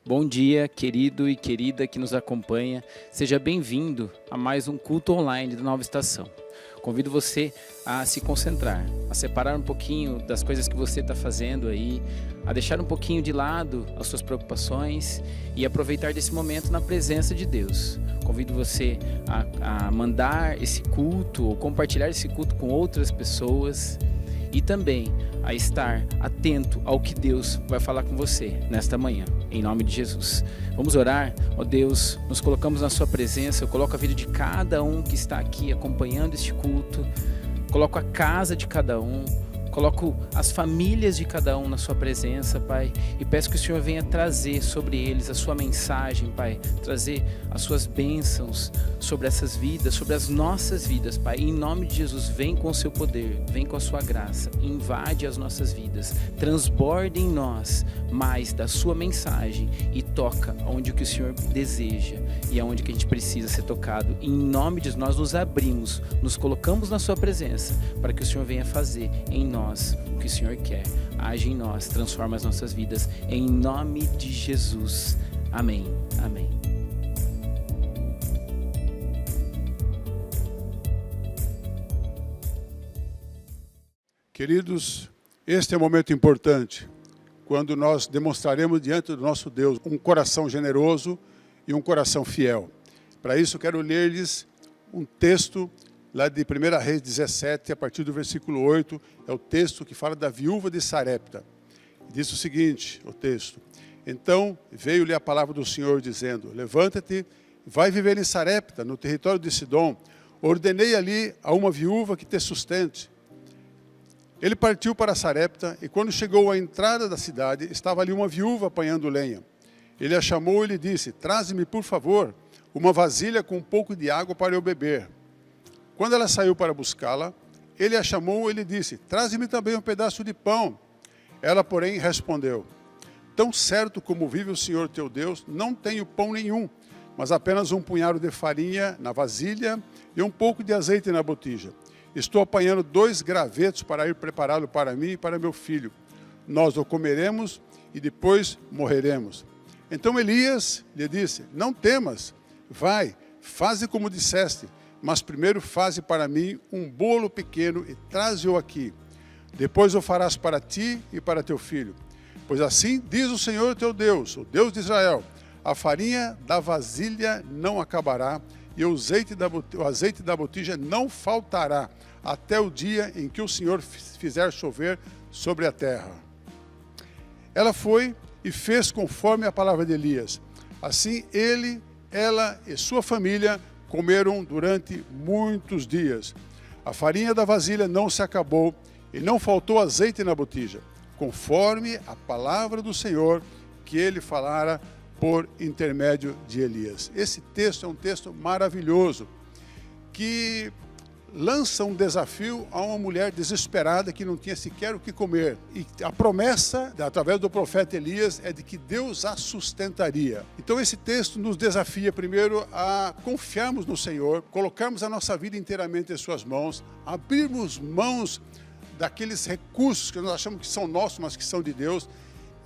Bom dia, querido e querida que nos acompanha. Seja bem-vindo a mais um culto online da Nova Estação. Convido você a se concentrar, a separar um pouquinho das coisas que você está fazendo aí, a deixar um pouquinho de lado as suas preocupações e aproveitar desse momento na presença de Deus. Convido você a mandar esse culto ou compartilhar esse culto com outras pessoas e também a estar atento ao que Deus vai falar com você nesta manhã, em nome de Jesus. Vamos orar. Ó Deus, nos colocamos na sua presença. Eu coloco a vida de cada um que está aqui acompanhando este culto, coloco a casa de cada um, coloco as famílias de cada um na sua presença, Pai, e peço que o Senhor venha trazer sobre eles a sua mensagem, Pai, trazer as suas bênçãos sobre essas vidas, sobre as nossas vidas, Pai. Em nome de Jesus, vem com o seu poder, vem com a sua graça, invade as nossas vidas, transborde em nós mais da sua mensagem e toca onde o que o Senhor deseja e aonde que a gente precisa ser tocado. Em nome de Jesus, nós nos abrimos, nos colocamos na sua presença para que o Senhor venha fazer em nós o que o Senhor quer. Age em nós, transforma as nossas vidas, em nome de Jesus. Amém. Amém. Queridos, este é um momento importante, quando nós demonstraremos diante do nosso Deus um coração generoso e um coração fiel. Para isso, quero ler-lhes um texto lá de 1 Reis 17, a partir do versículo 8, é o texto que fala da viúva de Sarepta. Diz o seguinte, o texto: Então veio-lhe a palavra do Senhor, dizendo: Levanta-te, vai viver em Sarepta, no território de Sidom. Ordenei ali a uma viúva que te sustente. Ele partiu para Sarepta, e quando chegou à entrada da cidade, estava ali uma viúva apanhando lenha. Ele a chamou e lhe disse: Traze-me, por favor, uma vasilha com um pouco de água para eu beber. Quando ela saiu para buscá-la, ele a chamou e lhe disse: Traze-me também um pedaço de pão. Ela, porém, respondeu: Tão certo como vive o Senhor teu Deus, não tenho pão nenhum, mas apenas um punhado de farinha na vasilha e um pouco de azeite na botija. Estou apanhando 2 gravetos para ir prepará-lo para mim e para meu filho. Nós o comeremos e depois morreremos. Então Elias lhe disse: Não temas, vai, faze como disseste, mas primeiro faze para mim um bolo pequeno e traze-o aqui. Depois o farás para ti e para teu filho. Pois assim diz o Senhor teu Deus, o Deus de Israel: a farinha da vasilha não acabará e o azeite da botija não faltará, até o dia em que o Senhor fizer chover sobre a terra. Ela foi e fez conforme a palavra de Elias. Assim ele, ela e sua família comeram durante muitos dias. A farinha da vasilha não se acabou e não faltou azeite na botija, conforme a palavra do Senhor que ele falara por intermédio de Elias. Esse texto é um texto maravilhoso, que lança um desafio a uma mulher desesperada que não tinha sequer o que comer. E a promessa, através do profeta Elias, é de que Deus a sustentaria. Então esse texto nos desafia primeiro a confiarmos no Senhor, colocarmos a nossa vida inteiramente em suas mãos, abrirmos mãos daqueles recursos que nós achamos que são nossos, mas que são de Deus,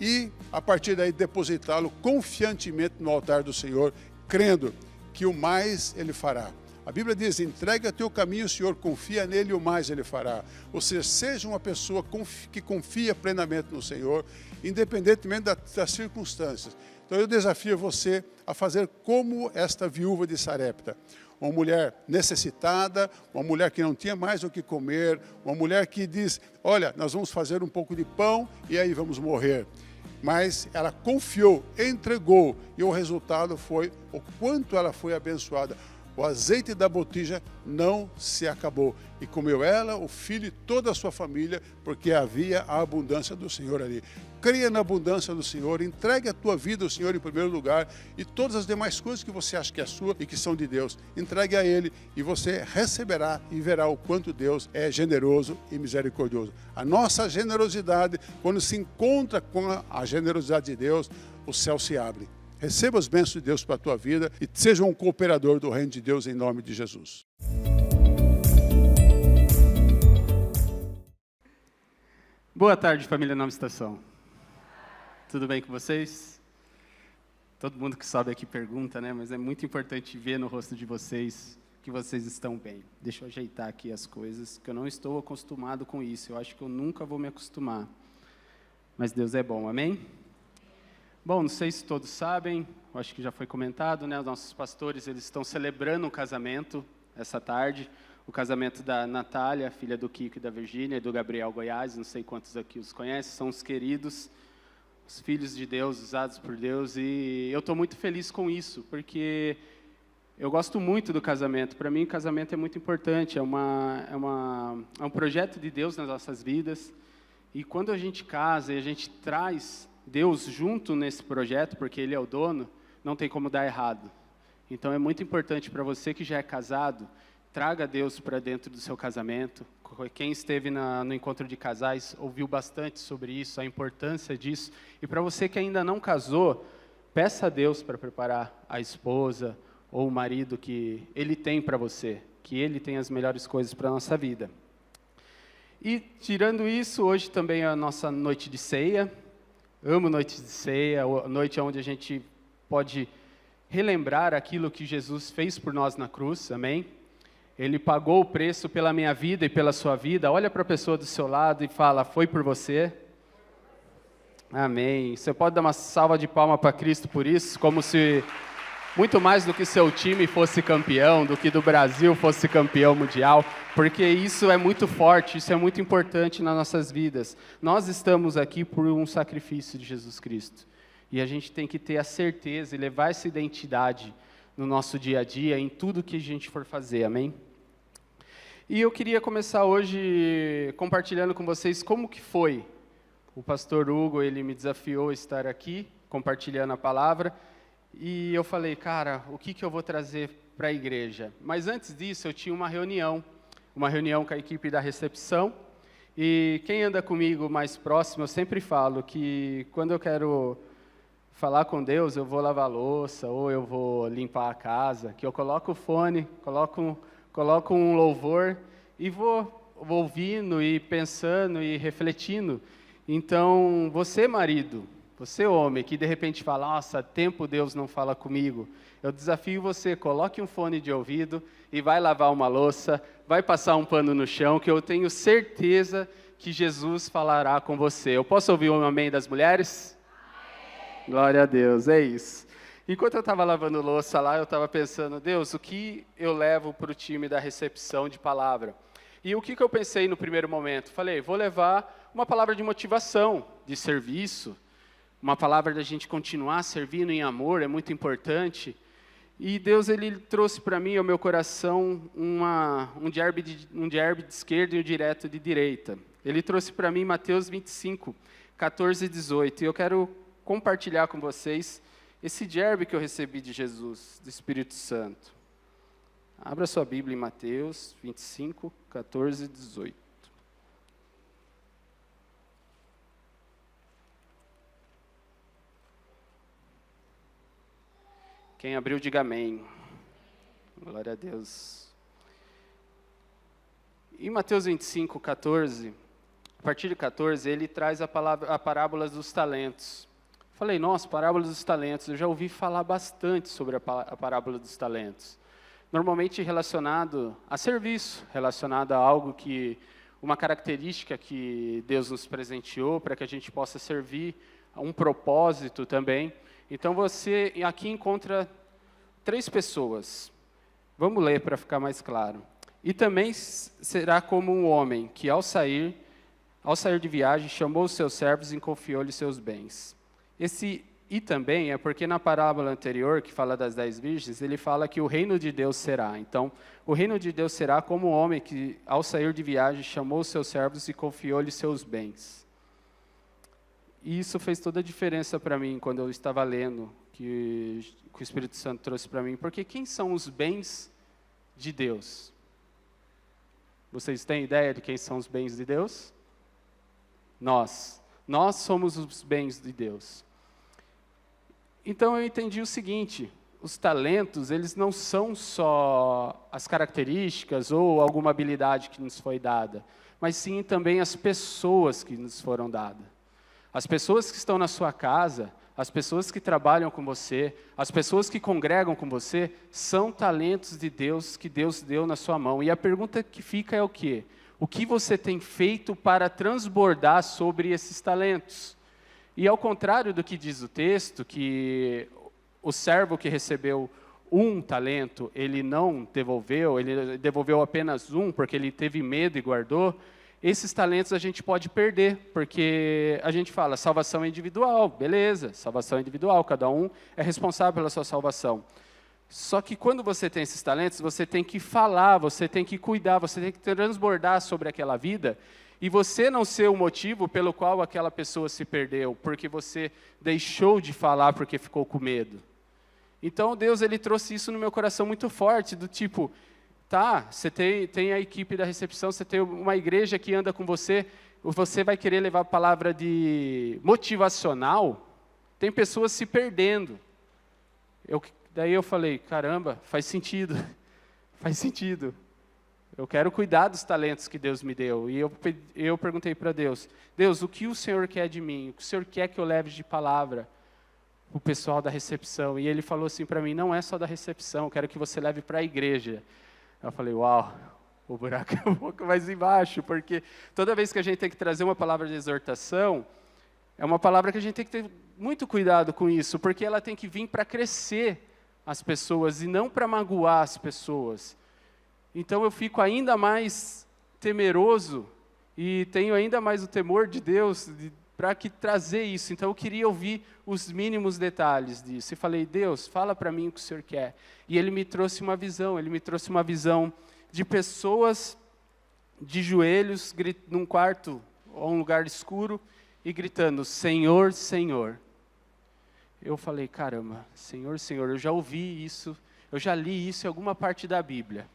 e a partir daí depositá-lo confiantemente no altar do Senhor, crendo que o mais Ele fará. A Bíblia diz, entrega teu caminho, Senhor, confia nele e o mais Ele fará. Ou seja, seja uma pessoa que confia plenamente no Senhor, independentemente das circunstâncias. Então eu desafio você a fazer como esta viúva de Sarepta. Uma mulher necessitada, uma mulher que não tinha mais o que comer, uma mulher que diz, olha, nós vamos fazer um pouco de pão e aí vamos morrer. Mas ela confiou, entregou, e o resultado foi o quanto ela foi abençoada. O azeite da botija não se acabou. E comeu ela, o filho e toda a sua família, porque havia a abundância do Senhor ali. Creia na abundância do Senhor, entregue a tua vida ao Senhor em primeiro lugar, e todas as demais coisas que você acha que é sua e que são de Deus, entregue a Ele, e você receberá e verá o quanto Deus é generoso e misericordioso. A nossa generosidade, quando se encontra com a generosidade de Deus, o céu se abre. Receba as bênçãos de Deus para a tua vida e seja um cooperador do reino de Deus em nome de Jesus. Boa tarde, família Nova Estação. Tudo bem com vocês? Todo mundo que sobe aqui pergunta, né? Mas é muito importante ver no rosto de vocês que vocês estão bem. Deixa eu ajeitar aqui as coisas, que eu não estou acostumado com isso. Eu acho que eu nunca vou me acostumar. Mas Deus é bom, amém? Bom, não sei se todos sabem, eu acho que já foi comentado, né? Os nossos pastores, eles estão celebrando um casamento essa tarde. O casamento da Natália, filha do Kiko e da Virgínia, e do Gabriel Goiás, não sei quantos aqui os conhecem, são os queridos, os filhos de Deus, usados por Deus, e eu estou muito feliz com isso, porque eu gosto muito do casamento. Para mim, o casamento é muito importante, é um projeto de Deus nas nossas vidas, e quando a gente casa e a gente traz Deus junto nesse projeto, porque Ele é o dono, não tem como dar errado. Então é muito importante para você que já é casado, traga Deus para dentro do seu casamento. Quem esteve no encontro de casais ouviu bastante sobre isso, a importância disso. E para você que ainda não casou, peça a Deus para preparar a esposa ou o marido que Ele tem para você, que Ele tem as melhores coisas para a nossa vida. E tirando isso, hoje também é a nossa noite de ceia. Amo noite de ceia, a noite onde a gente pode relembrar aquilo que Jesus fez por nós na cruz, amém? Ele pagou o preço pela minha vida e pela sua vida. Olha para a pessoa do seu lado e fala, foi por você? Amém. Você pode dar uma salva de palmas para Cristo por isso, como se muito mais do que seu time fosse campeão, do que do Brasil fosse campeão mundial, porque isso é muito forte, isso é muito importante nas nossas vidas. Nós estamos aqui por um sacrifício de Jesus Cristo, e a gente tem que ter a certeza e levar essa identidade no nosso dia a dia, em tudo que a gente for fazer, amém? E eu queria começar hoje compartilhando com vocês como que foi. O pastor Hugo, ele me desafiou a estar aqui, compartilhando a palavra, e eu falei, cara, o que eu vou trazer para a igreja? Mas antes disso, eu tinha uma reunião com a equipe da recepção, e quem anda comigo mais próximo, eu sempre falo que quando eu quero falar com Deus, eu vou lavar a louça, ou eu vou limpar a casa, que eu coloco o fone, coloco um louvor, e vou ouvindo, e pensando, e refletindo. Então, você marido, você homem, que de repente fala, nossa, tempo Deus não fala comigo, eu desafio você, coloque um fone de ouvido e vai lavar uma louça, vai passar um pano no chão, que eu tenho certeza que Jesus falará com você. Eu posso ouvir um amém das mulheres? Amém. Glória a Deus, é isso. Enquanto eu estava lavando louça lá, eu estava pensando, Deus, o que eu levo para o time da recepção de palavra? E o que eu pensei no primeiro momento? Falei, vou levar uma palavra de motivação, de serviço, uma palavra da gente continuar servindo em amor, é muito importante. E Deus, Ele trouxe para mim, ao meu coração, um derby de esquerda e um direto de direita. Ele trouxe para mim Mateus 25, 14 e 18. E eu quero compartilhar com vocês esse derby que eu recebi de Jesus, do Espírito Santo. Abra sua Bíblia em Mateus 25, 14 e 18. Quem abriu, diga amém. Glória a Deus. Em Mateus 25, 14, a partir de 14, ele traz a parábola dos talentos. Falei, nossa, parábola dos talentos, eu já ouvi falar bastante sobre a parábola dos talentos. Normalmente relacionado a serviço, relacionado a algo que, uma característica que Deus nos presenteou para que a gente possa servir a um propósito também. Então você aqui encontra 3 pessoas. Vamos ler para ficar mais claro. E também será como um homem que ao sair de viagem, chamou os seus servos e confiou-lhes seus bens. Esse e também é porque na parábola anterior, que fala das 10 virgens, ele fala que o reino de Deus será. Então, o reino de Deus será como um homem que, ao sair de viagem, chamou os seus servos e confiou-lhes seus bens. E isso fez toda a diferença para mim, quando eu estava lendo, que o Espírito Santo trouxe para mim. Porque quem são os bens de Deus? Vocês têm ideia de quem são os bens de Deus? Nós somos os bens de Deus. Então eu entendi o seguinte, os talentos, eles não são só as características ou alguma habilidade que nos foi dada, mas sim também as pessoas que nos foram dadas. As pessoas que estão na sua casa, as pessoas que trabalham com você, as pessoas que congregam com você, são talentos de Deus que Deus deu na sua mão. E a pergunta que fica é o quê? O que você tem feito para transbordar sobre esses talentos? E ao contrário do que diz o texto, que o servo que recebeu 1 talento, ele não devolveu, ele devolveu apenas 1, porque ele teve medo e guardou, esses talentos a gente pode perder, porque a gente fala salvação individual, beleza, salvação individual, cada um é responsável pela sua salvação. Só que quando você tem esses talentos, você tem que falar, você tem que cuidar, você tem que transbordar sobre aquela vida, e você não ser o motivo pelo qual aquela pessoa se perdeu, porque você deixou de falar porque ficou com medo. Então Deus, ele trouxe isso no meu coração muito forte, do tipo, tá, você tem a equipe da recepção, você tem uma igreja que anda com você, você vai querer levar a palavra de motivacional, tem pessoas se perdendo. Daí eu falei, caramba, faz sentido, faz sentido. Eu quero cuidar dos talentos que Deus me deu. E eu perguntei para Deus, Deus, o que o Senhor quer de mim? O que o Senhor quer que eu leve de palavra para o pessoal da recepção? E Ele falou assim para mim, não é só da recepção, eu quero que você leve para a igreja. Eu falei, uau, o buraco é um pouco mais embaixo, porque toda vez que a gente tem que trazer uma palavra de exortação, é uma palavra que a gente tem que ter muito cuidado com isso, porque ela tem que vir para crescer as pessoas e não para magoar as pessoas. Então eu fico ainda mais temeroso e tenho ainda mais o temor de Deus para trazer isso. Então eu queria ouvir os mínimos detalhes disso. E falei, Deus, fala para mim o que o Senhor quer. E Ele me trouxe uma visão, de pessoas de joelhos num quarto ou um lugar escuro e gritando, Senhor, Senhor. Eu falei, caramba, Senhor, Senhor, eu já ouvi isso, eu já li isso em alguma parte da Bíblia.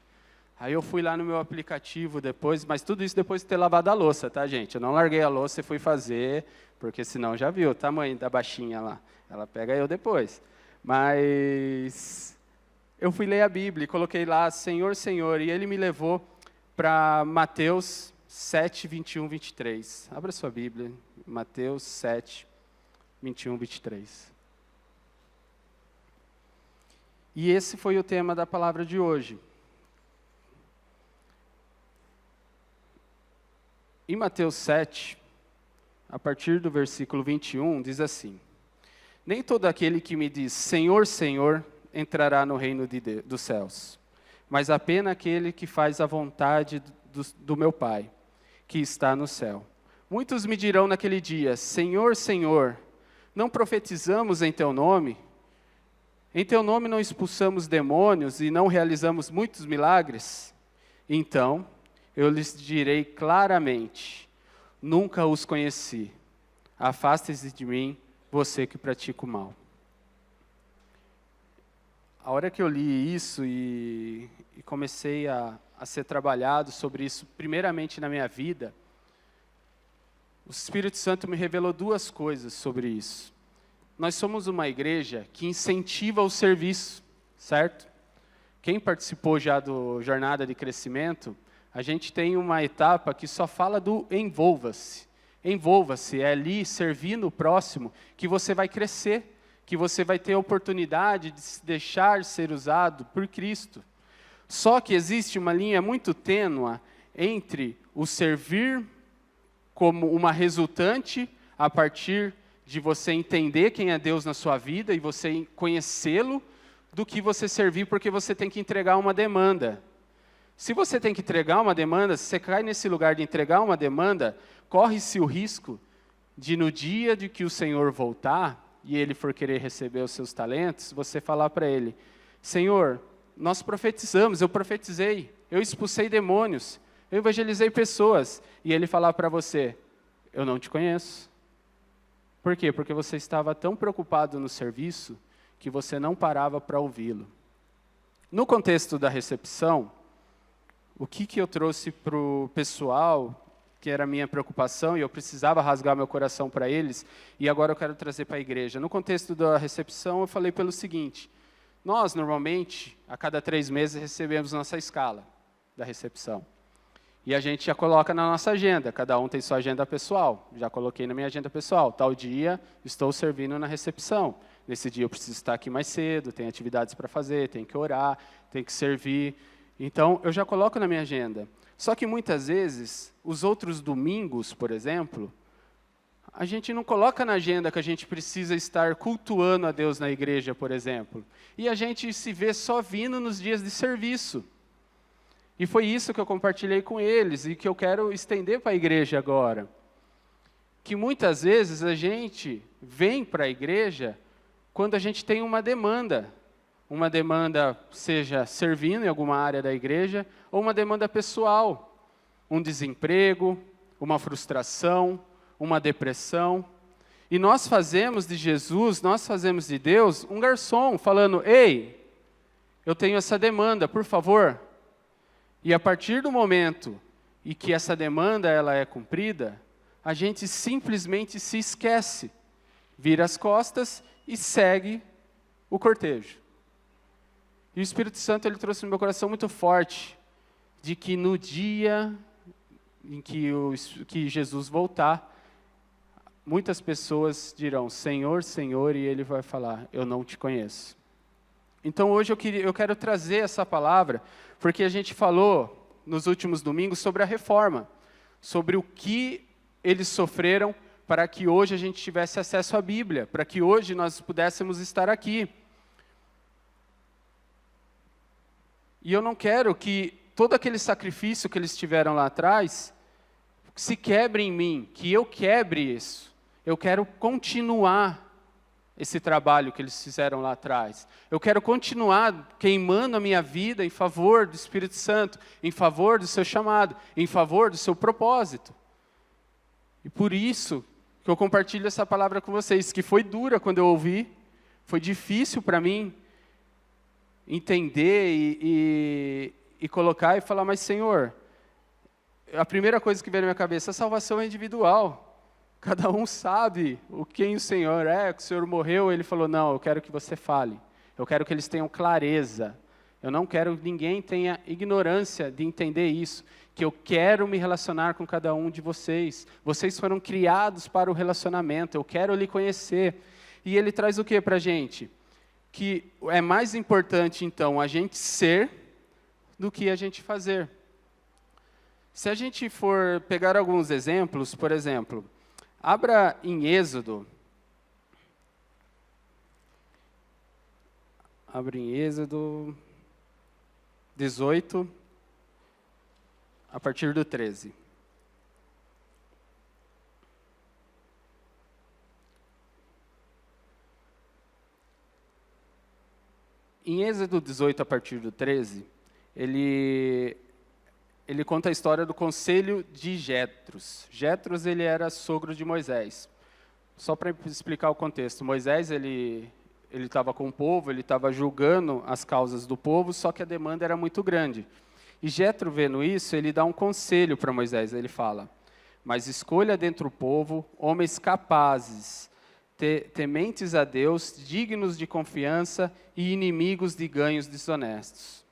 Aí eu fui lá no meu aplicativo depois, mas tudo isso depois de ter lavado a louça, tá, gente? Eu não larguei a louça e fui fazer, porque senão já viu o tamanho da baixinha lá. Ela pega eu depois. Mas eu fui ler a Bíblia e coloquei lá, Senhor, Senhor, e Ele me levou para Mateus 7, 21, 23. Abra sua Bíblia, Mateus 7, 21, 23. E esse foi o tema da palavra de hoje. Em Mateus 7, a partir do versículo 21, diz assim, nem todo aquele que me diz, Senhor, Senhor, entrará no reino dos céus, mas apenas aquele que faz a vontade do meu Pai, que está no céu. Muitos me dirão naquele dia, Senhor, Senhor, não profetizamos em Teu nome? Em Teu nome não expulsamos demônios e não realizamos muitos milagres? Então eu lhes direi claramente, nunca os conheci. Afaste-se de mim, você que pratica o mal. A hora que eu li isso e comecei a ser trabalhado sobre isso, primeiramente na minha vida, o Espírito Santo me revelou duas coisas sobre isso. Nós somos uma igreja que incentiva o serviço, certo? Quem participou já do Jornada de Crescimento, a gente tem uma etapa que só fala do envolva-se. Envolva-se, é ali servir no próximo que você vai crescer, que você vai ter a oportunidade de se deixar ser usado por Cristo. Só que existe uma linha muito tênue entre o servir como uma resultante a partir de você entender quem é Deus na sua vida e você conhecê-lo, do que você servir porque você tem que entregar uma demanda. Se você tem que entregar uma demanda, se você cai nesse lugar de entregar uma demanda, corre-se o risco de no dia de que o Senhor voltar e Ele for querer receber os seus talentos, você falar para Ele, Senhor, nós profetizamos, eu profetizei, eu expulsei demônios, eu evangelizei pessoas, e Ele falar para você, eu não te conheço. Por quê? Porque você estava tão preocupado no serviço que você não parava para ouvi-lo. No contexto da recepção, o que eu trouxe para o pessoal, que era a minha preocupação, e eu precisava rasgar meu coração para eles, e agora eu quero trazer para a igreja. No contexto da recepção, eu falei pelo seguinte, nós, normalmente, a cada 3 meses, recebemos nossa escala da recepção. E a gente já coloca na nossa agenda, cada um tem sua agenda pessoal. Já coloquei na minha agenda pessoal, tal dia estou servindo na recepção. Nesse dia eu preciso estar aqui mais cedo, tem atividades para fazer, tem que orar, tem que servir. Então, eu já coloco na minha agenda. Só que muitas vezes, os outros domingos, por exemplo, a gente não coloca na agenda que a gente precisa estar cultuando a Deus na igreja, por exemplo. E a gente se vê só vindo nos dias de serviço. E foi isso que eu compartilhei com eles e que eu quero estender para a igreja agora. Que muitas vezes a gente vem para a igreja quando a gente tem uma demanda seja servindo em alguma área da igreja, ou uma demanda pessoal, um desemprego, uma frustração, uma depressão. E nós fazemos de Jesus, nós fazemos de Deus, um garçom, falando, ei, eu tenho essa demanda, por favor. E a partir do momento em que essa demanda ela é cumprida, a gente simplesmente se esquece, vira as costas e segue o cortejo. E o Espírito Santo ele trouxe no meu coração muito forte, de que no dia em que Jesus voltar, muitas pessoas dirão, Senhor, Senhor, e Ele vai falar, eu não te conheço. Então hoje eu quero trazer essa palavra, porque a gente falou nos últimos domingos sobre a reforma, sobre o que eles sofreram para que hoje a gente tivesse acesso à Bíblia, para que hoje nós pudéssemos estar aqui. E eu não quero que todo aquele sacrifício que eles tiveram lá atrás se quebre em mim, que eu quebre isso. Eu quero continuar esse trabalho que eles fizeram lá atrás. Eu quero continuar queimando a minha vida em favor do Espírito Santo, em favor do seu chamado, em favor do seu propósito. E por isso que eu compartilho essa palavra com vocês, que foi dura quando eu ouvi, foi difícil para mim entender e colocar e falar, mas Senhor, a primeira coisa que veio na minha cabeça, a salvação é individual. Cada um sabe quem o Senhor é, que o Senhor morreu, Ele falou, não, eu quero que você fale. Eu quero que eles tenham clareza. Eu não quero que ninguém tenha ignorância de entender isso, que eu quero me relacionar com cada um de vocês. Vocês foram criados para o relacionamento, eu quero lhe conhecer. E Ele traz o que para a gente? Que é mais importante, então, a gente ser do que a gente fazer. Se a gente for pegar alguns exemplos, por exemplo, abra em Êxodo. Abre em Êxodo 18, a partir do 13. Em Êxodo 18, a partir do 13, ele conta a história do conselho de Jetros. Jetros, ele era sogro de Moisés. Só para explicar o contexto, Moisés, ele ele estava com o povo, ele estava julgando as causas do povo, só que a demanda era muito grande. E Jetro, vendo isso, ele dá um conselho para Moisés, ele fala: mas escolha dentro do povo homens capazes, tementes a Deus, dignos de confiança e inimigos de ganhos desonestos.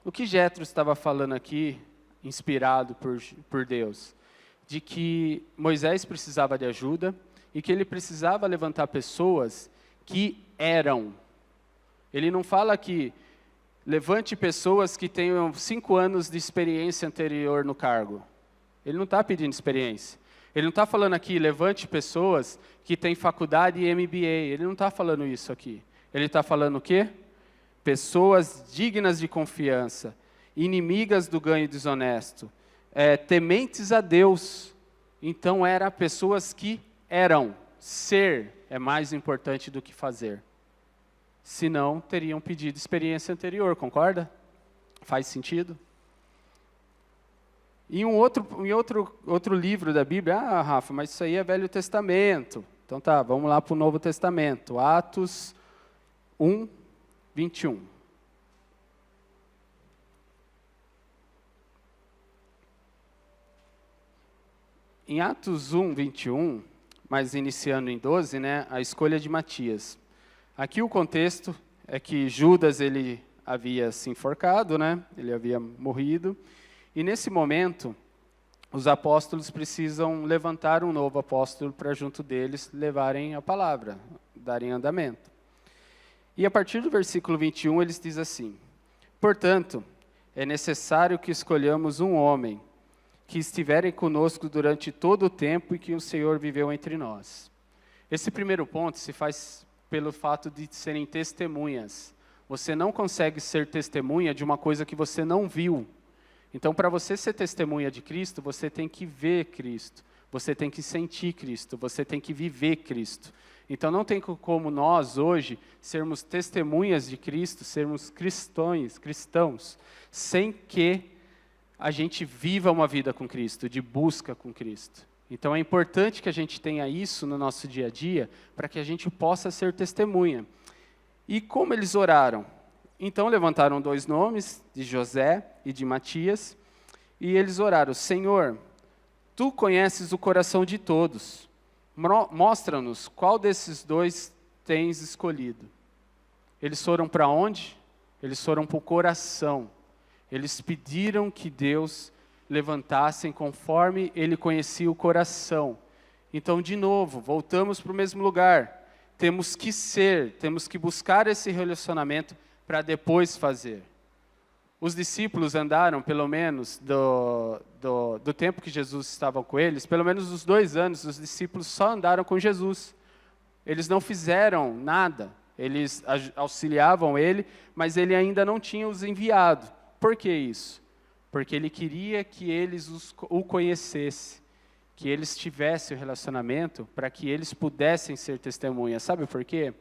O que Jetro estava falando aqui, inspirado por Deus? De que Moisés precisava de ajuda e que ele precisava levantar pessoas que eram. Ele não fala que levante pessoas que tenham 5 anos de experiência anterior no cargo. Ele não está pedindo experiência. Ele não está falando aqui, levante pessoas que têm faculdade e MBA. Ele não está falando isso aqui. Ele está falando o quê? Pessoas dignas de confiança, inimigas do ganho desonesto, tementes a Deus. Então, eram pessoas que eram. Ser é mais importante do que fazer. Senão, teriam pedido experiência anterior, concorda? Faz sentido? E outro livro da Bíblia, Rafa, mas isso aí é Velho Testamento. Então tá, vamos lá para o Novo Testamento, Atos 1, 21. Em Atos 1, 21, mas iniciando em 12, né, a escolha de Matias. Aqui o contexto é que Judas ele havia se enforcado, né, ele havia morrido, e nesse momento os apóstolos precisam levantar um novo apóstolo para junto deles levarem a palavra, darem andamento. E a partir do versículo 21 eles dizem assim: portanto, é necessário que escolhamos um homem que estiverem conosco durante todo o tempo e que o Senhor viveu entre nós. Esse primeiro ponto se faz pelo fato de serem testemunhas. Você não consegue ser testemunha de uma coisa que você não viu. Então, para você ser testemunha de Cristo, você tem que ver Cristo, você tem que sentir Cristo, você tem que viver Cristo. Então, não tem como nós, hoje, sermos testemunhas de Cristo, sermos cristãos, sem que a gente viva uma vida com Cristo, de busca com Cristo. Então é importante que a gente tenha isso no nosso dia a dia, para que a gente possa ser testemunha. E como eles oraram? Então levantaram 2 nomes, de José e de Matias, e eles oraram: Senhor, Tu conheces o coração de todos, mostra-nos qual desses 2 tens escolhido. Eles foram para onde? Eles foram para o coração. Eles pediram que Deus levantasse conforme Ele conhecia o coração. Então, de novo, voltamos para o mesmo lugar. Temos que ser, temos que buscar esse relacionamento para depois fazer. Os discípulos andaram, pelo menos, do tempo que Jesus estava com eles, pelo menos os 2 anos, os discípulos só andaram com Jesus. Eles não fizeram nada. Eles auxiliavam Ele, mas Ele ainda não tinha os enviado. Por que isso? Porque Ele queria que eles o conhecessem, que eles tivessem o relacionamento para que eles pudessem ser testemunhas. Sabe por quê?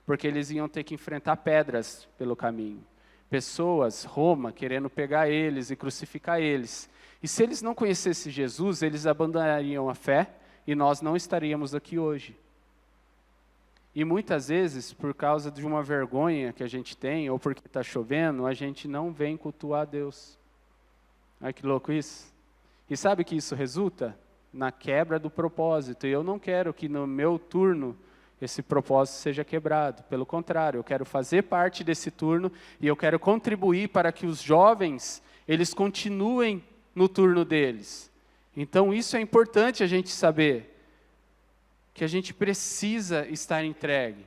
Porque eles iam ter que enfrentar pedras pelo caminho. Pessoas, Roma, querendo pegar eles e crucificar eles. E se eles não conhecessem Jesus, eles abandonariam a fé e nós não estaríamos aqui hoje. E muitas vezes, por causa de uma vergonha que a gente tem, ou porque está chovendo, a gente não vem cultuar a Deus. Olha que louco isso. E sabe que isso resulta? Na quebra do propósito. E eu não quero que no meu turno esse propósito seja quebrado. Pelo contrário, eu quero fazer parte desse turno e eu quero contribuir para que os jovens, eles continuem no turno deles. Então isso é importante a gente saber, que a gente precisa estar entregue.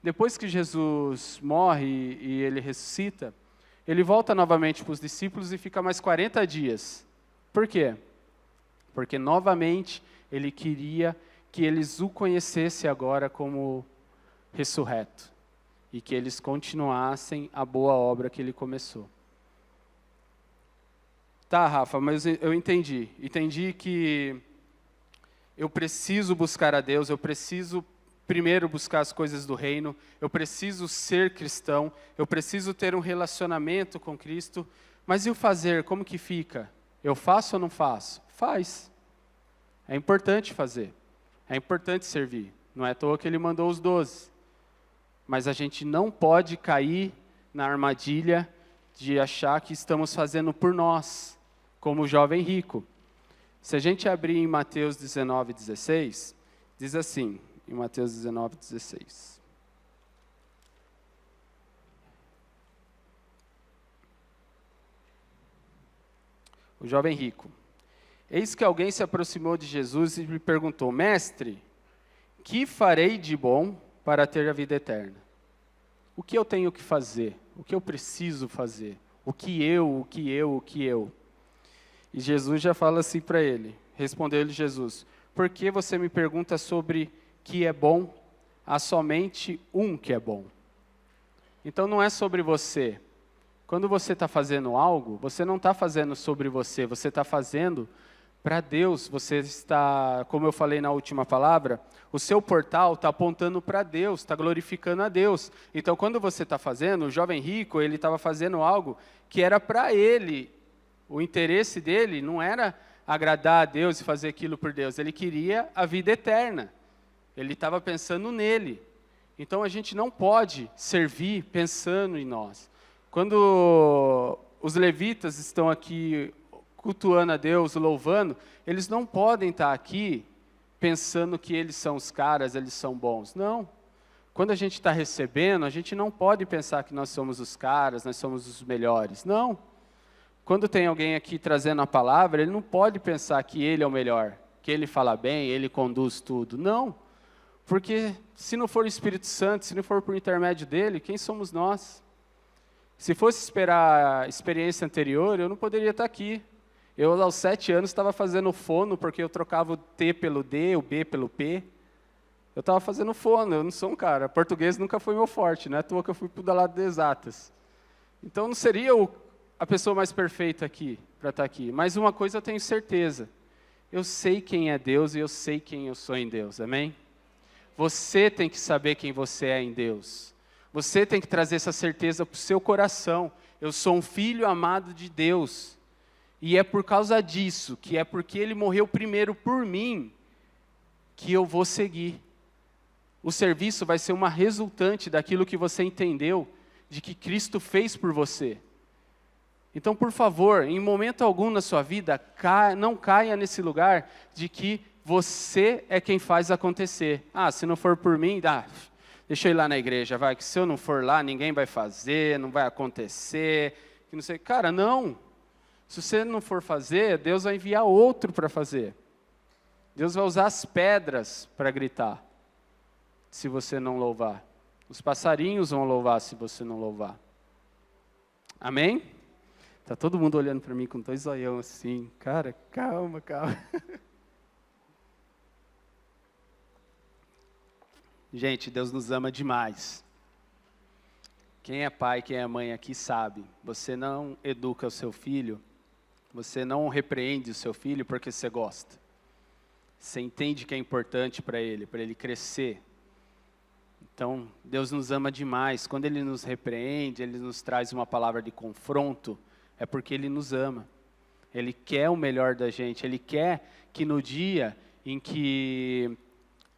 Depois que Jesus morre e Ele ressuscita, Ele volta novamente para os discípulos e fica mais 40 dias. Por quê? Porque novamente Ele queria que eles o conhecessem agora como ressurreto. E que eles continuassem a boa obra que Ele começou. Tá, Rafa, mas eu entendi. Entendi que eu preciso buscar a Deus, eu preciso primeiro buscar as coisas do reino, eu preciso ser cristão, eu preciso ter um relacionamento com Cristo, mas e o fazer, como que fica? Eu faço ou não faço? Faz. É importante fazer, é importante servir, não é à toa que Ele mandou os 12. Mas a gente não pode cair na armadilha de achar que estamos fazendo por nós, como o jovem rico. Se a gente abrir em Mateus 19:16, diz assim, em Mateus 19:16. O jovem rico. Eis que alguém se aproximou de Jesus e lhe perguntou: Mestre, que farei de bom para ter a vida eterna? O que eu tenho que fazer? O que eu preciso fazer? O que eu? E Jesus já fala assim para ele. Respondeu-lhe Jesus: por que você me pergunta sobre que é bom? Há somente um que é bom. Então não é sobre você. Quando você está fazendo algo, você não está fazendo sobre você, você está fazendo para Deus. Você está, como eu falei na última palavra, o seu portal está apontando para Deus, está glorificando a Deus. Então, quando você está fazendo, o jovem rico, ele estava fazendo algo que era para ele. O interesse dele não era agradar a Deus e fazer aquilo por Deus, ele queria a vida eterna. Ele estava pensando nele. Então, a gente não pode servir pensando em nós. Quando os levitas estão aqui cultuando a Deus, louvando, eles não podem estar aqui pensando que eles são os caras, eles são bons. Não. Quando a gente está recebendo, a gente não pode pensar que nós somos os caras, nós somos os melhores. Não. Quando tem alguém aqui trazendo a palavra, ele não pode pensar que ele é o melhor, que ele fala bem, ele conduz tudo. Não. Porque se não for o Espírito Santo, se não for por intermédio dele, quem somos nós? Se fosse esperar a experiência anterior, eu não poderia estar aqui. Eu, aos 7 anos, estava fazendo fono, porque eu trocava o T pelo D, o B pelo P. Eu estava fazendo fono, eu não sou um cara. Português nunca foi meu forte, não é à toa que eu fui para o lado de exatas. Então, não seria a pessoa mais perfeita aqui, para estar aqui. Mas uma coisa eu tenho certeza. Eu sei quem é Deus e eu sei quem eu sou em Deus, amém? Você tem que saber quem você é em Deus. Você tem que trazer essa certeza para o seu coração. Eu sou um filho amado de Deus. E é por causa disso, que é porque Ele morreu primeiro por mim, que eu vou seguir. O serviço vai ser uma resultante daquilo que você entendeu, de que Cristo fez por você. Então, por favor, em momento algum na sua vida, não caia nesse lugar de que você é quem faz acontecer. Ah, se não for por mim, deixa eu ir lá na igreja, vai, que se eu não for lá, ninguém vai fazer, não vai acontecer, que não sei. Cara, não. Se você não for fazer, Deus vai enviar outro para fazer. Deus vai usar as pedras para gritar, se você não louvar. Os passarinhos vão louvar se você não louvar. Amém? Está todo mundo olhando para mim com 2 olhão assim. Cara, calma. Gente, Deus nos ama demais. Quem é pai, quem é mãe aqui sabe. Você não educa o seu filho, você não repreende o seu filho porque você gosta. Você entende que é importante para ele crescer. Então, Deus nos ama demais. Quando Ele nos repreende, Ele nos traz uma palavra de confronto, é porque Ele nos ama. Ele quer o melhor da gente. Ele quer que no dia em que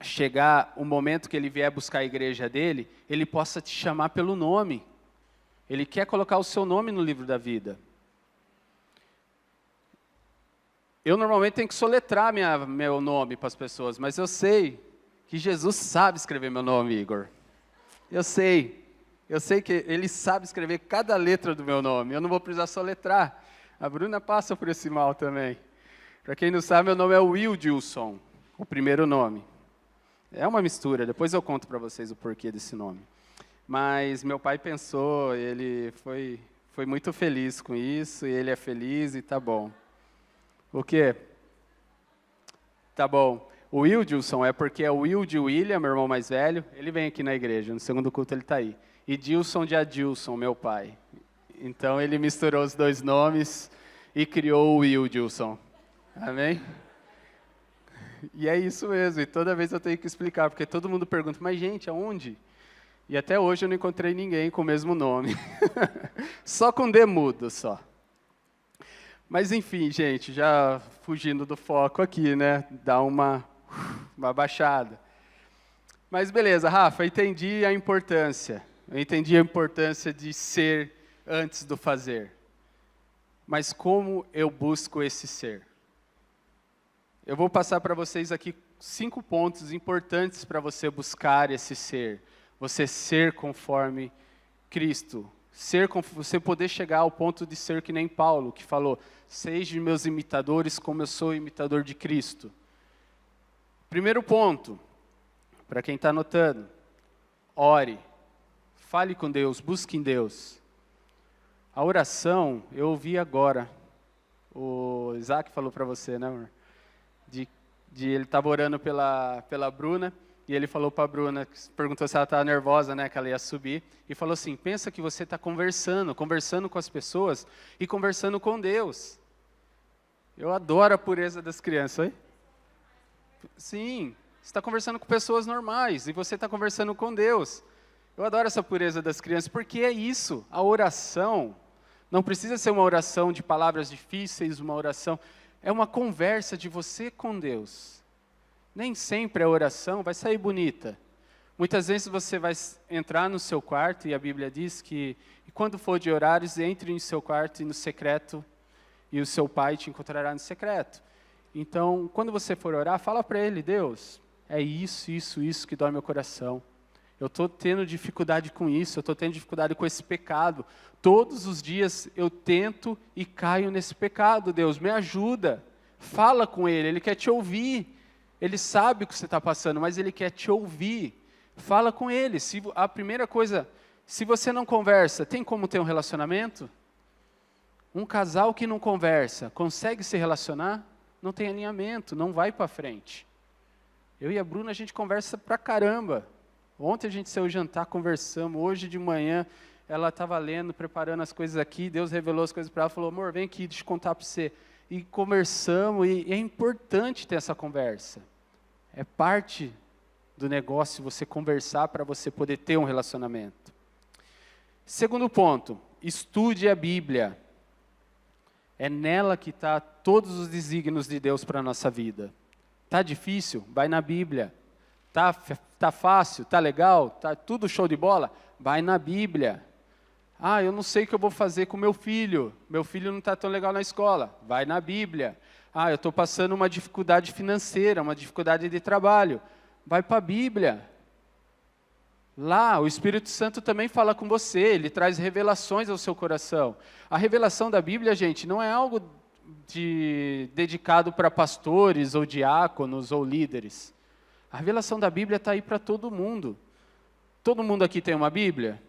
chegar o momento que Ele vier buscar a igreja dele, Ele possa te chamar pelo nome. Ele quer colocar o seu nome no livro da vida. Eu normalmente tenho que soletrar meu nome para as pessoas, mas eu sei que Jesus sabe escrever meu nome, Igor. Eu sei que Ele sabe escrever cada letra do meu nome, eu não vou precisar soletrar. A Bruna passa por esse mal também. Para quem não sabe, meu nome é Wildilson, o primeiro nome. É uma mistura, depois eu conto para vocês o porquê desse nome. Mas meu pai pensou, ele foi muito feliz com isso, e ele é feliz e tá bom. O quê? Tá bom. O Wildilson é porque é o William, meu irmão mais velho, ele vem aqui na igreja, no segundo culto ele está aí. E Dilson de Adilson, meu pai. Então ele misturou os 2 nomes e criou o Wildilson. Amém? E é isso mesmo, e toda vez eu tenho que explicar, porque todo mundo pergunta, mas gente, aonde? E até hoje eu não encontrei ninguém com o mesmo nome. Só com D mudo, só. Mas enfim, gente, já fugindo do foco aqui, né? Dá uma baixada. Mas beleza, Rafa, entendi a importância. Eu entendi a importância de ser antes do fazer. Mas como eu busco esse ser? Eu vou passar para vocês aqui 5 pontos importantes para você buscar esse ser. Você ser conforme Cristo. Você poder chegar ao ponto de ser que nem Paulo, que falou, sejam meus imitadores como eu sou imitador de Cristo. Primeiro ponto, para quem está anotando, ore, fale com Deus, busque em Deus. A oração, eu ouvi agora, o Isaac falou para você, né, amor? Ele estava orando pela Bruna, e ele falou para a Bruna, perguntou se ela estava nervosa, né, que ela ia subir, e falou assim, pensa que você está conversando com as pessoas e conversando com Deus. Eu adoro a pureza das crianças, oi? Sim, você está conversando com pessoas normais, e você está conversando com Deus. Eu adoro essa pureza das crianças, porque é isso, a oração não precisa ser uma oração de palavras difíceis, uma oração, é uma conversa de você com Deus. Nem sempre a oração vai sair bonita. Muitas vezes você vai entrar no seu quarto, e a Bíblia diz que quando for de horários, entre no seu quarto e no secreto, e o seu pai te encontrará no secreto. Então, quando você for orar, fala para ele, Deus, é isso que dói meu coração. Eu estou tendo dificuldade com isso, eu estou tendo dificuldade com esse pecado. Todos os dias eu tento e caio nesse pecado, Deus, me ajuda. Fala com ele, ele quer te ouvir. Ele sabe o que você está passando, mas ele quer te ouvir. Fala com ele. A primeira coisa, se você não conversa, tem como ter um relacionamento? Um casal que não conversa, consegue se relacionar? Não tem alinhamento, não vai para frente. Eu e a Bruna, a gente conversa pra caramba. Ontem a gente saiu jantar, conversamos. Hoje de manhã, ela estava lendo, preparando as coisas aqui. Deus revelou as coisas para ela, falou, amor, vem aqui, deixa eu contar para você. E conversamos, e é importante ter essa conversa. É parte do negócio você conversar para você poder ter um relacionamento. Segundo ponto, estude a Bíblia. É nela que está todos os desígnios de Deus para a nossa vida. Está difícil? Vai na Bíblia. Tá fácil? Tá legal? Tá tudo show de bola? Vai na Bíblia. Ah, eu não sei o que eu vou fazer com meu filho. Meu filho não está tão legal na escola. Vai na Bíblia. Ah, eu estou passando uma dificuldade financeira, uma dificuldade de trabalho. Vai para a Bíblia. Lá, o Espírito Santo também fala com você, ele traz revelações ao seu coração. A revelação da Bíblia, gente, não é algo dedicado para pastores, ou diáconos, ou líderes. A revelação da Bíblia está aí para todo mundo. Todo mundo aqui tem uma Bíblia?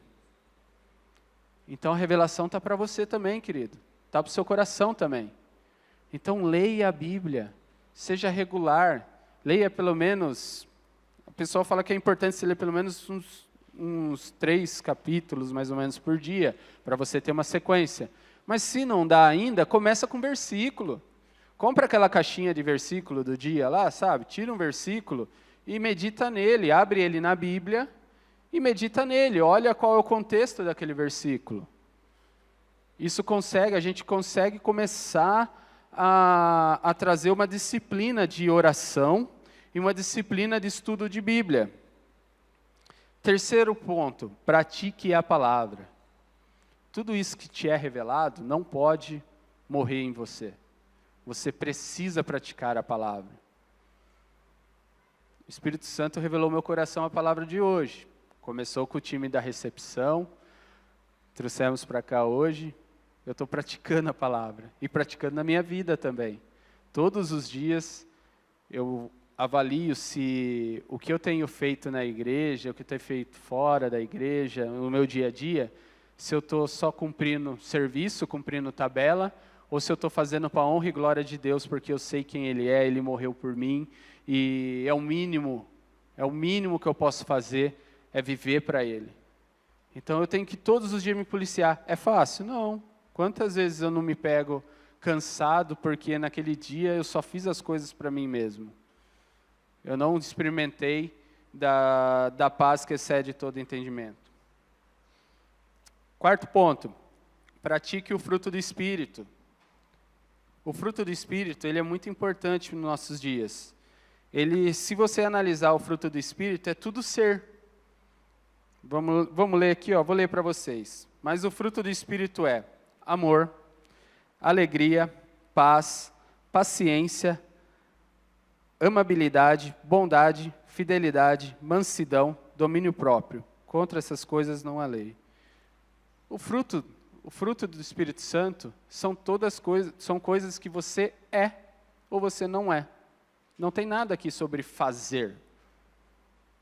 Então a revelação está para você também, querido. Está para o seu coração também. Então leia a Bíblia, seja regular, leia pelo menos, o pessoal fala que é importante você ler pelo menos uns 3 capítulos, mais ou menos, por dia, para você ter uma sequência. Mas se não dá ainda, começa com versículo. Compra aquela caixinha de versículo do dia lá, sabe? Tira um versículo e medita nele, abre ele na Bíblia e medita nele, olha qual é o contexto daquele versículo. A gente consegue começar a trazer uma disciplina de oração e uma disciplina de estudo de Bíblia. Terceiro ponto, pratique a palavra. Tudo isso que te é revelado não pode morrer em você. Você precisa praticar a palavra. O Espírito Santo revelou ao meu coração a palavra de hoje. Começou com o time da recepção, trouxemos para cá hoje. Eu estou praticando a palavra e praticando na minha vida também. Todos os dias eu avalio se o que eu tenho feito na igreja, o que eu tenho feito fora da igreja, no meu dia a dia, se eu estou só cumprindo serviço, cumprindo tabela, ou se eu estou fazendo para a honra e glória de Deus, porque eu sei quem Ele é, Ele morreu por mim, e é o mínimo que eu posso fazer, é viver para Ele. Então eu tenho que todos os dias me policiar. É fácil? Não. Quantas vezes eu não me pego cansado, porque naquele dia eu só fiz as coisas para mim mesmo. Eu não experimentei da paz que excede todo entendimento. Quarto ponto, pratique o fruto do Espírito. O fruto do Espírito, ele é muito importante nos nossos dias. se você analisar o fruto do Espírito, é tudo ser. Vamos ler aqui, vou ler para vocês. Mas o fruto do Espírito é amor, alegria, paz, paciência, amabilidade, bondade, fidelidade, mansidão, domínio próprio. Contra essas coisas não há lei. O fruto do Espírito Santo são coisas que você é ou você não é. Não tem nada aqui sobre fazer.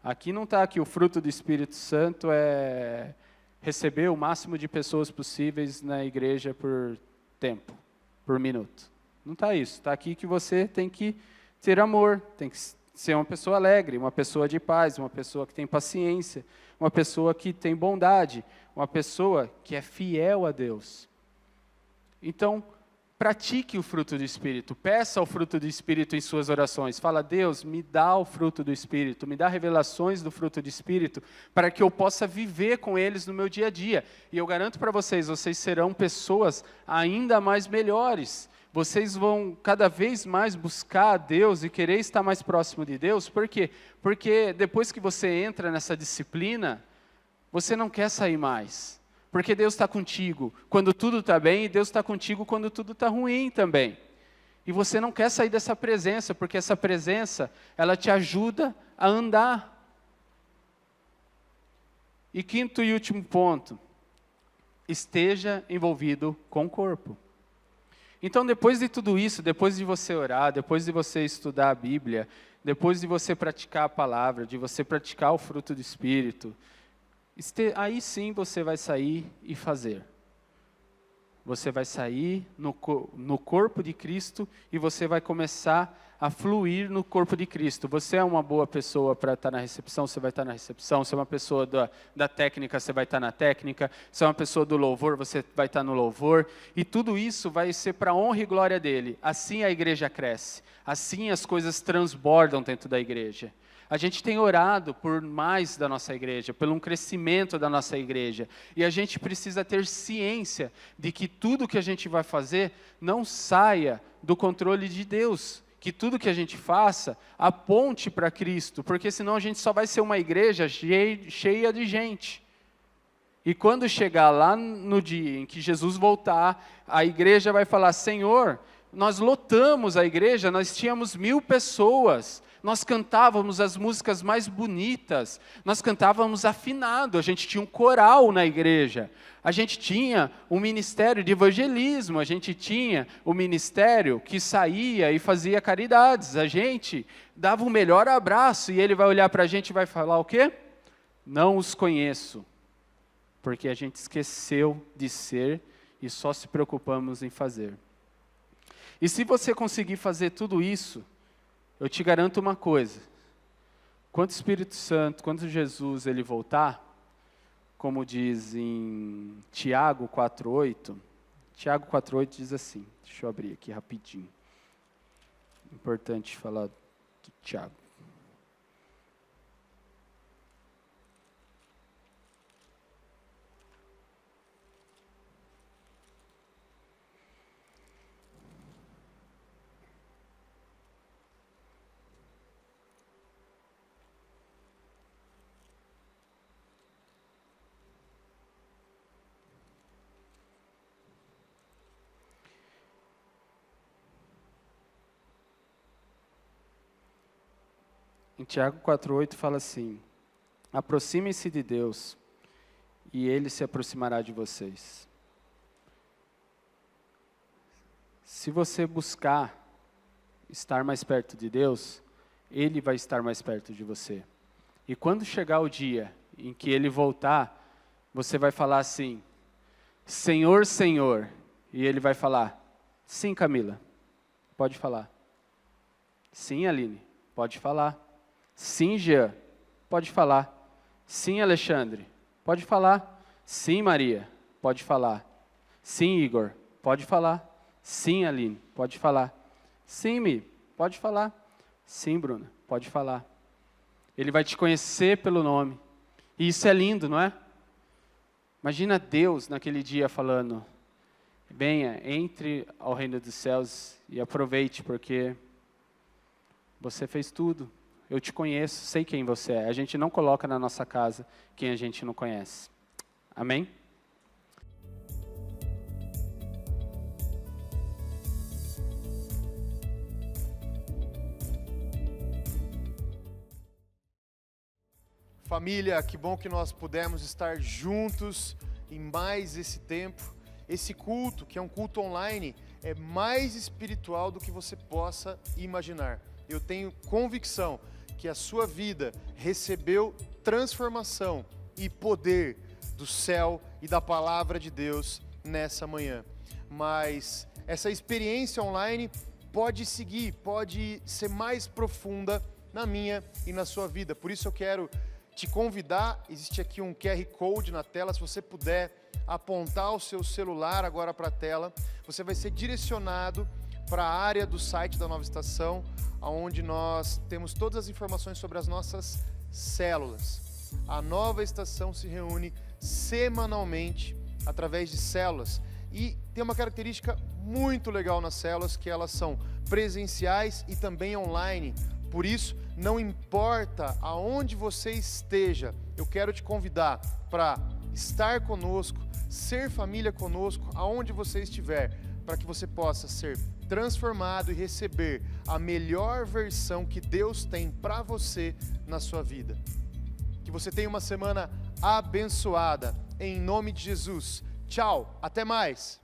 Aqui não está que o fruto do Espírito Santo é receber o máximo de pessoas possíveis na igreja por tempo, por minuto. Não está isso. Está aqui que você tem que ter amor, tem que ser uma pessoa alegre, uma pessoa de paz, uma pessoa que tem paciência, uma pessoa que tem bondade, uma pessoa que é fiel a Deus. Então, pratique o fruto do Espírito, peça o fruto do Espírito em suas orações. Fala, Deus, me dá o fruto do Espírito, me dá revelações do fruto do Espírito, para que eu possa viver com eles no meu dia a dia. E eu garanto para vocês serão pessoas ainda mais melhores. Vocês vão cada vez mais buscar a Deus e querer estar mais próximo de Deus. Por quê? Porque depois que você entra nessa disciplina, você não quer sair mais. Porque Deus está contigo quando tudo está bem e Deus está contigo quando tudo está ruim também. E você não quer sair dessa presença, porque essa presença, ela te ajuda a andar. E quinto e último ponto, esteja envolvido com o corpo. Então, depois de tudo isso, depois de você orar, depois de você estudar a Bíblia, depois de você praticar a palavra, de você praticar o fruto do Espírito, aí sim você vai sair e fazer. Você vai sair no corpo de Cristo e você vai começar a fluir no corpo de Cristo. Você é uma boa pessoa para estar na recepção, você vai estar na recepção. Se é uma pessoa da técnica, você vai estar na técnica. Se é uma pessoa do louvor, você vai estar no louvor. E tudo isso vai ser para a honra e glória dele. Assim a igreja cresce. Assim as coisas transbordam dentro da igreja. A gente tem orado por mais da nossa igreja, por um crescimento da nossa igreja. E a gente precisa ter ciência de que tudo que a gente vai fazer não saia do controle de Deus. Que tudo que a gente faça aponte para Cristo, porque senão a gente só vai ser uma igreja cheia de gente. E quando chegar lá no dia em que Jesus voltar, a igreja vai falar, Senhor, nós lotamos a igreja, nós tínhamos 1000 pessoas, nós cantávamos as músicas mais bonitas, nós cantávamos afinado, a gente tinha um coral na igreja, a gente tinha um ministério de evangelismo, a gente tinha um ministério que saía e fazia caridades, a gente dava o melhor abraço e ele vai olhar para a gente e vai falar o quê? Não os conheço, porque a gente esqueceu de ser e só se preocupamos em fazer. E se você conseguir fazer tudo isso, eu te garanto uma coisa, quando o Espírito Santo, quando Jesus ele voltar, como diz em Tiago 4:8, Tiago 4:8 diz assim, deixa eu abrir aqui rapidinho, importante falar de Tiago. Em Tiago 4:8 fala assim, aproximem-se de Deus e Ele se aproximará de vocês. Se você buscar estar mais perto de Deus, Ele vai estar mais perto de você. E quando chegar o dia em que Ele voltar, você vai falar assim, Senhor, Senhor, e Ele vai falar, sim Camila, pode falar. Sim Aline, pode falar. Sim, Jean, pode falar. Sim, Alexandre, pode falar. Sim, Maria, pode falar. Sim, Igor, pode falar. Sim, Aline, pode falar. Sim, Mi, pode falar. Sim, Bruna, pode falar. Ele vai te conhecer pelo nome. E isso é lindo, não é? Imagina Deus naquele dia falando, venha, entre ao reino dos céus e aproveite, porque Você fez tudo. Eu te conheço, sei quem você é. A gente não coloca na nossa casa quem a gente não conhece. Amém? Família, que bom que nós pudemos estar juntos em mais esse tempo. Esse culto, que é um culto online, é mais espiritual do que você possa imaginar. Eu tenho convicção que a sua vida recebeu transformação e poder do céu e da palavra de Deus nessa manhã. Mas essa experiência online pode seguir, pode ser mais profunda na minha e na sua vida. Por isso eu quero te convidar, existe aqui um QR Code na tela, se você puder apontar o seu celular agora para a tela, você vai ser direcionado para a área do site da Nova Estação, onde nós temos todas as informações sobre as nossas células. A Nova Estação se reúne semanalmente através de células e tem uma característica muito legal nas células, que elas são presenciais e também online. Por isso, não importa aonde você esteja, eu quero te convidar para estar conosco, ser família conosco, aonde você estiver, para que você possa ser transformado e receber a melhor versão que Deus tem para você na sua vida. Que você tenha uma semana abençoada, em nome de Jesus. Tchau, até mais!